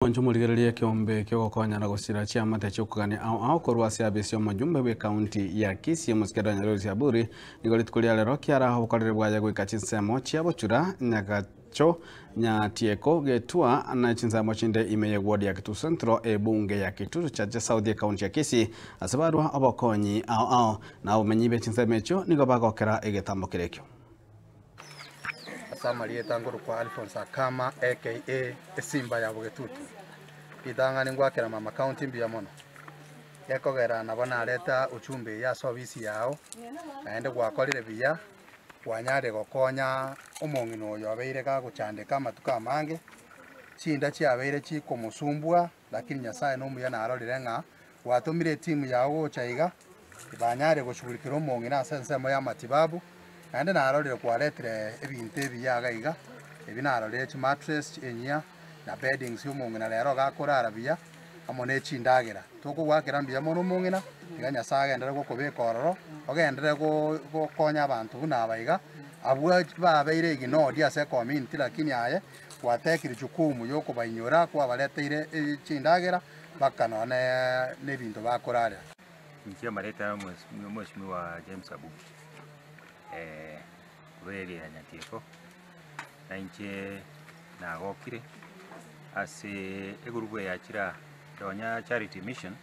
Wanju muligereria kiombe kyogokonya na gusira chiama techukugania ao korwa siabisio majumbe we county ya Kisii musikera Nyaruri Siaburi nigori tukuria lero kiara bukorere bwaja gwika chinsemo chia buchura nyagacho nyatieko getua na chinsemo chinde imeye ward ya Kitui Central ebunge ya Kitui cha South ya county ya Kisii asabarwa obokonyi ao na umenyibe chinsemo echo nigo bagokera egetambo kirekyo. Samarieta nguru kwa Alphonse Akama aka Simba ya Bugetutu idangani ngwakira mama county mbia mono yakogera nabona aleta uchumbe ya service yao naende gwakorire bia wanyare gokonya umongino yo abeire ga guchandika matuka mange chinda chi abeire chi kumusumbua lakini Nyasaye no muya na arorire nga watumire timu yao gochaiga ibanyare gushugulikira umongina asensemo ya matibabu ande narorire kwaretire ebintu ebiyaga iga ebinarorire chi mattress enyia na beddings y'umungina rero gakurara biya amone chindagera tukugwakira mbiya mono mungina iga Nyasaye endere gukubika ororo ogendere gukonya abantu buna abaiga abwa babeire ignore ase community lakini aye gwatekire jukumu yokubainyora kwa bareteire chindagera bakanone nebintu bakurara nchia mareta mheshimiwa James Abu kubere ya nyatieko na inche nagokire ase egurubu ya chira tonya charity mission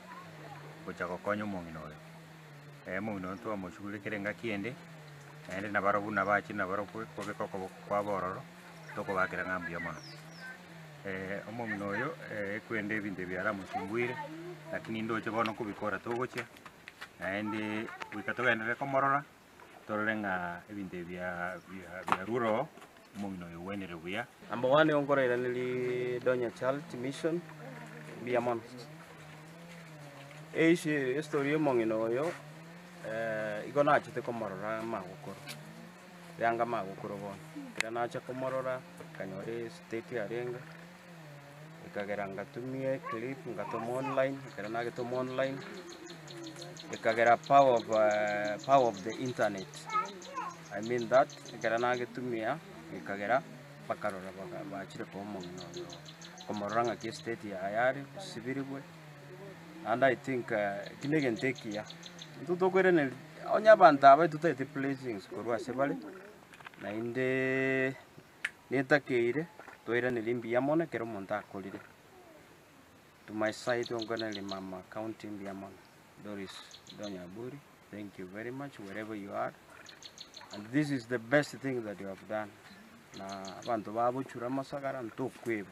gocha gokonya omongino oyo omongino to amoshughulikire ngakiende ende nabarobu nabachi nabarobu kobeko kwa bororo tokobakira ngambia mono omongino oyo ekwende ebintu byara musumbuire lakini ndoche bono kubikora togocha ende wikatogendere komorora torenga ebintu bya ruro mungino yowenere buya number 1 ongorera nili donya charity mission biamon story mongino oyo igona achite komorora magukuru yanga magukuru bon kirana acha komorora kanyore state arenga ikagera ngatumie clip ngatomo online kirana gatomo online ikagera power of the internet. I mean that ikagera getumia ikagera bakarora bachire ko mongino komoranga ke state ya ayari sibiribwe and I think kinegen take ya tutokore ne onya banta aba tutete placings korwa sebale na inde netakeire toira ne limbia mona kero monta kolire to my side ongana le mama county Mbiamon Doris Donyaburi, thank you very much wherever you are, and this is the best thing that you have done. Na abantu babuchura masagara ntokweba